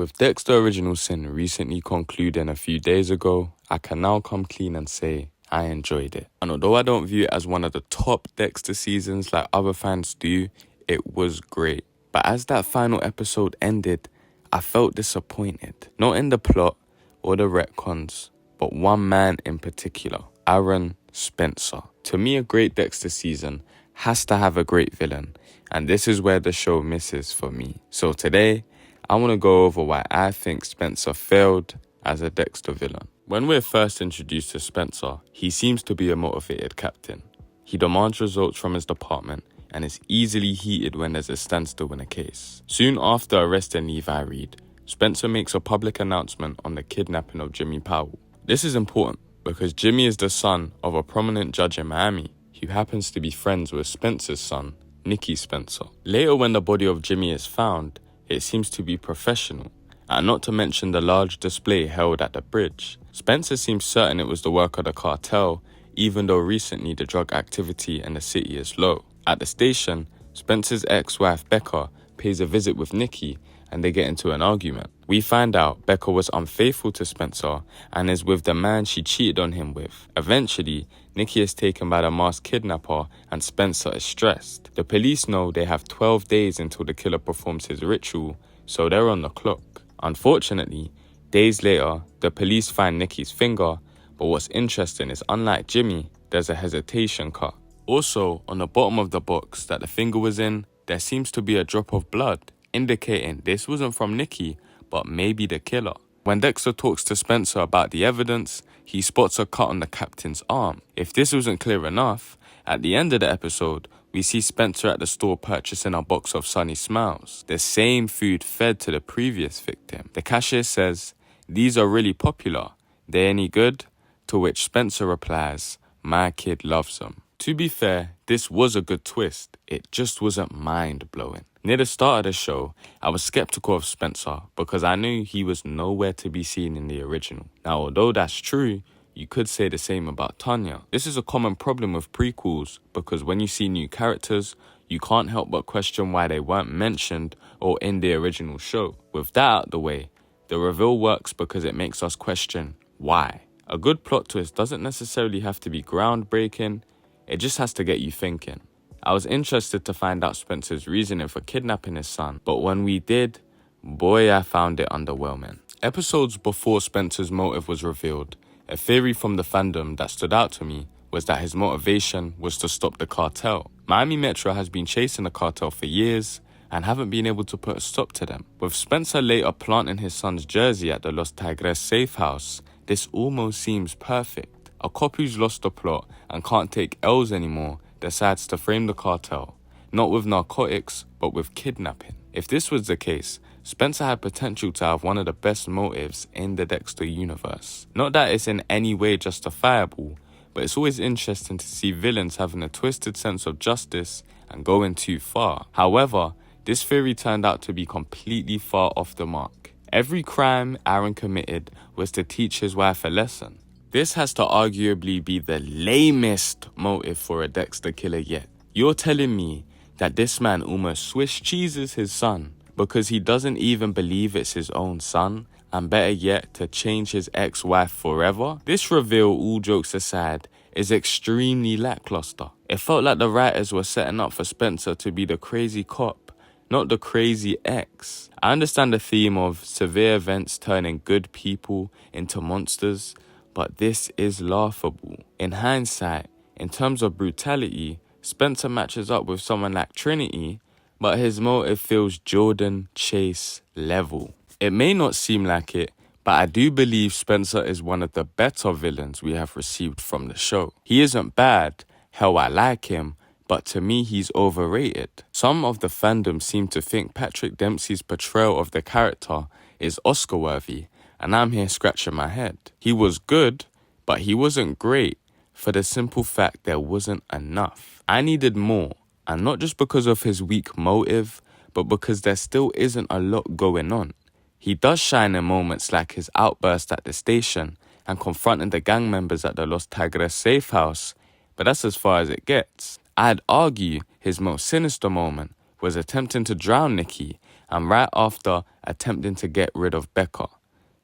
With Dexter Original Sin recently concluding a few days ago, I can now come clean and say I enjoyed it. And although I don't view it as one of the top Dexter seasons like other fans do, it was great. But as that final episode ended, I felt disappointed. Not in the plot or the retcons, but one man in particular, Aaron Spencer. To me, a great Dexter season has to have a great villain, and this is where the show misses for me. So today, I want to go over why I think Spencer failed as a Dexter villain. When we're first introduced to Spencer, he seems to be a motivated captain. He demands results from his department and is easily heated when there's a standstill in a case. Soon after arresting Levi Reed, Spencer makes a public announcement on the kidnapping of Jimmy Powell. This is important because Jimmy is the son of a prominent judge in Miami who happens to be friends with Spencer's son, Nicky Spencer. Later, when the body of Jimmy is found, it seems to be professional, and not to mention the large display held at the bridge. Spencer seems certain it was the work of the cartel, even though recently the drug activity in the city is low. At the station, Spencer's ex-wife Becca pays a visit with Nicky and they get into an argument. We find out Becca was unfaithful to Spencer and is with the man she cheated on him with. Eventually, Nicky is taken by the masked kidnapper and Spencer is stressed. The police know they have 12 days until the killer performs his ritual, so they're on the clock. Unfortunately, days later, the police find Nicky's finger, but what's interesting is unlike Jimmy, there's a hesitation cut. Also, on the bottom of the box that the finger was in, there seems to be a drop of blood, indicating this wasn't from Nicky, but maybe the killer. When Dexter talks to Spencer about the evidence, he spots a cut on the captain's arm. If this wasn't clear enough, at the end of the episode, we see Spencer at the store purchasing a box of Sunny Smiles, the same food fed to the previous victim. The cashier says, "These are really popular. They any good?" To which Spencer replies, "My kid loves them." To be fair, this was a good twist. It just wasn't mind-blowing. Near the start of the show, I was skeptical of Spencer because I knew he was nowhere to be seen in the original. Now, although that's true, you could say the same about Tanya. This is a common problem with prequels because when you see new characters, you can't help but question why they weren't mentioned or in the original show. With that out the way, the reveal works because it makes us question why. A good plot twist doesn't necessarily have to be groundbreaking, it just has to get you thinking. I was interested to find out Spencer's reasoning for kidnapping his son, but when we did, boy, I found it underwhelming. Episodes before Spencer's motive was revealed, a theory from the fandom that stood out to me was that his motivation was to stop the cartel. Miami Metro has been chasing the cartel for years and haven't been able to put a stop to them. With Spencer later planting his son's jersey at the Los Tigres safe house, this almost seems perfect. A cop who's lost the plot and can't take L's anymore decides to frame the cartel, not with narcotics, but with kidnapping. If this was the case, Spencer had potential to have one of the best motives in the Dexter universe. Not that it's in any way justifiable, but it's always interesting to see villains having a twisted sense of justice and going too far. However, this theory turned out to be completely far off the mark. Every crime Aaron committed was to teach his wife a lesson. This has to arguably be the lamest motive for a Dexter killer yet. You're telling me that this man almost Swiss cheeses his son because he doesn't even believe it's his own son, and better yet, to change his ex-wife forever? This reveal, all jokes aside, is extremely lackluster. It felt like the writers were setting up for Spencer to be the crazy cop, not the crazy ex. I understand the theme of severe events turning good people into monsters, but this is laughable. In hindsight, in terms of brutality, Spencer matches up with someone like Trinity, but his motive feels Jordan Chase level. It may not seem like it, but I do believe Spencer is one of the better villains we have received from the show. He isn't bad, hell I like him, but to me he's overrated. Some of the fandom seem to think Patrick Dempsey's portrayal of the character is Oscar-worthy, and I'm here scratching my head. He was good, but he wasn't great for the simple fact there wasn't enough. I needed more, and not just because of his weak motive, but because there still isn't a lot going on. He does shine in moments like his outburst at the station and confronting the gang members at the Los Tigres safe house, but that's as far as it gets. I'd argue his most sinister moment was attempting to drown Nicky, and right after attempting to get rid of Becca.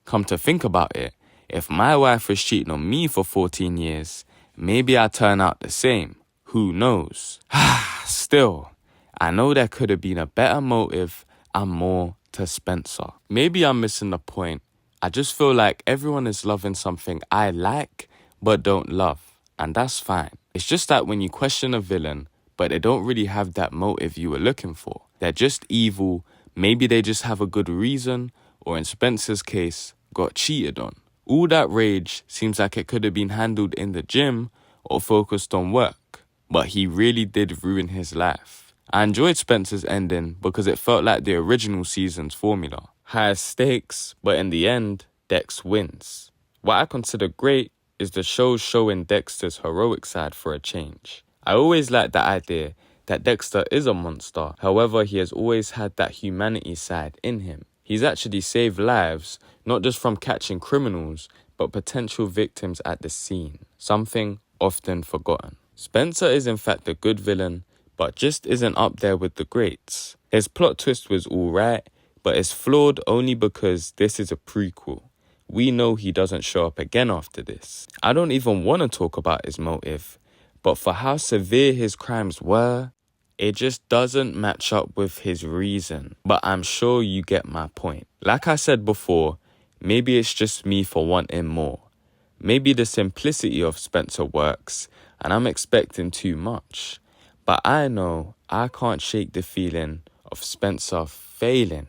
Come to think about it, if my wife was cheating on me for 14 years, maybe I turn out the same. Who knows? Still, I know there could have been a better motive and more to Spencer. Maybe I'm missing the point. I just feel like everyone is loving something I like but don't love, and that's fine. It's just that when you question a villain, but they don't really have that motive you were looking for. They're just evil, maybe they just have a good reason, or in Spencer's case, got cheated on. All that rage seems like it could have been handled in the gym or focused on work, but he really did ruin his life. I enjoyed Spencer's ending because it felt like the original season's formula. Higher stakes, but in the end, Dex wins. What I consider great is the show showing Dexter's heroic side for a change. I always liked the idea that Dexter is a monster, however he has always had that humanity side in him. He's actually saved lives, not just from catching criminals, but potential victims at the scene, something often forgotten. Spencer is in fact a good villain, but just isn't up there with the greats. His plot twist was alright, but it's flawed only because this is a prequel. We know he doesn't show up again after this. I don't even want to talk about his motive, but for how severe his crimes were, it just doesn't match up with his reason. But I'm sure you get my point. Like I said before, maybe it's just me for wanting more. Maybe the simplicity of Spencer works, and I'm expecting too much. But I know I can't shake the feeling of Spencer failing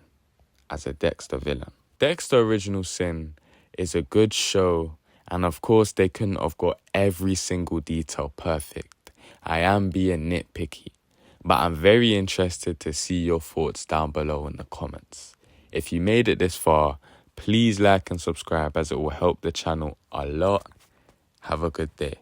as a Dexter villain. Dexter Original Sin is a good show, and of course they couldn't have got every single detail perfect. I am being nitpicky, but I'm very interested to see your thoughts down below in the comments. If you made it this far, please like and subscribe as it will help the channel a lot. Have a good day.